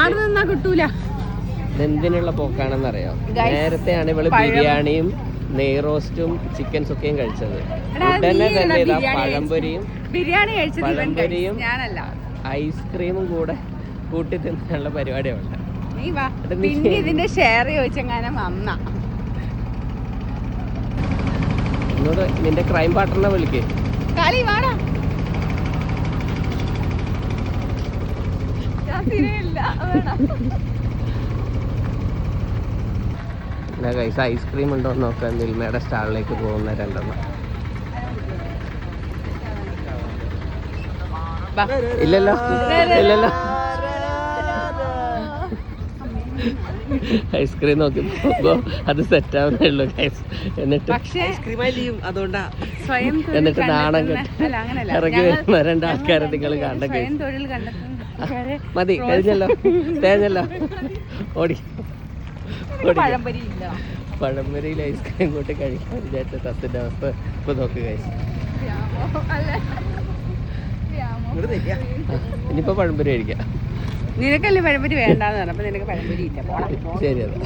കാട് നിന്നാ കിട്ടൂല. ഇതെന്തിനുള്ള പോക്കാണെന്നറിയോ? നേരത്തെയാണ് ഇവള് ബിരിയാണിയും നെയ്റോസ്റ്റും ചിക്കൻ സുക്കയും കഴിച്ചത്. ഉടനെ തന്നെ ഇതാ പഴംപൊരിയും ഞാനല്ല ഐസ്ക്രീമും കൂടെ കൂട്ടി തിന്നാനുള്ള പരിപാടിയാണ്. നീ വാ, പിന്നെ ഇതിന്റെ ഷെയർ ചോദിച്ചെങ്ങാനും വന്ന എന്നോട് നിന്റെ ക്രൈം പാർട്ട്ണറെ വിളിക്കേ. കളി വാടാ. ഐസ്ക്രീം ഉണ്ടോ എന്ന് നോക്കാം. മിൽമയുടെ സ്റ്റാളിലേക്ക് പോകുന്ന രണ്ടെണ്ണം. ഇല്ലല്ലോ ഇല്ലല്ലോ. ഐസ്ക്രീം നോക്കി പോകുമ്പോ അത് സെറ്റ് ആവുന്നേ ഉള്ളൂ. എന്നിട്ട് എന്നിട്ട് നാണം കെട്ടി ഇറങ്ങി വരുന്ന രണ്ടാൾക്കാരെ നിങ്ങൾ കണ്ട. മതി, തേഞ്ഞല്ലോ. ഓടി പഴംപൊരിയിൽ ഐസ്ക്രീം കൂട്ടി കഴിക്കാൻ വിചാരിച്ച തത്തിന്റെ അവസ്ഥ ഇപ്പൊ നോക്ക് കഴിച്ചു. ഇനിയിപ്പോ പഴംപൊരി കഴിക്കാം. നിനക്കല്ലേ പഴംപൊരി വേണ്ടെന്ന് പറഞ്ഞപ്പോ നിനക്ക് പഴംപൊരി ഇല്ല. ശരി. അതെ.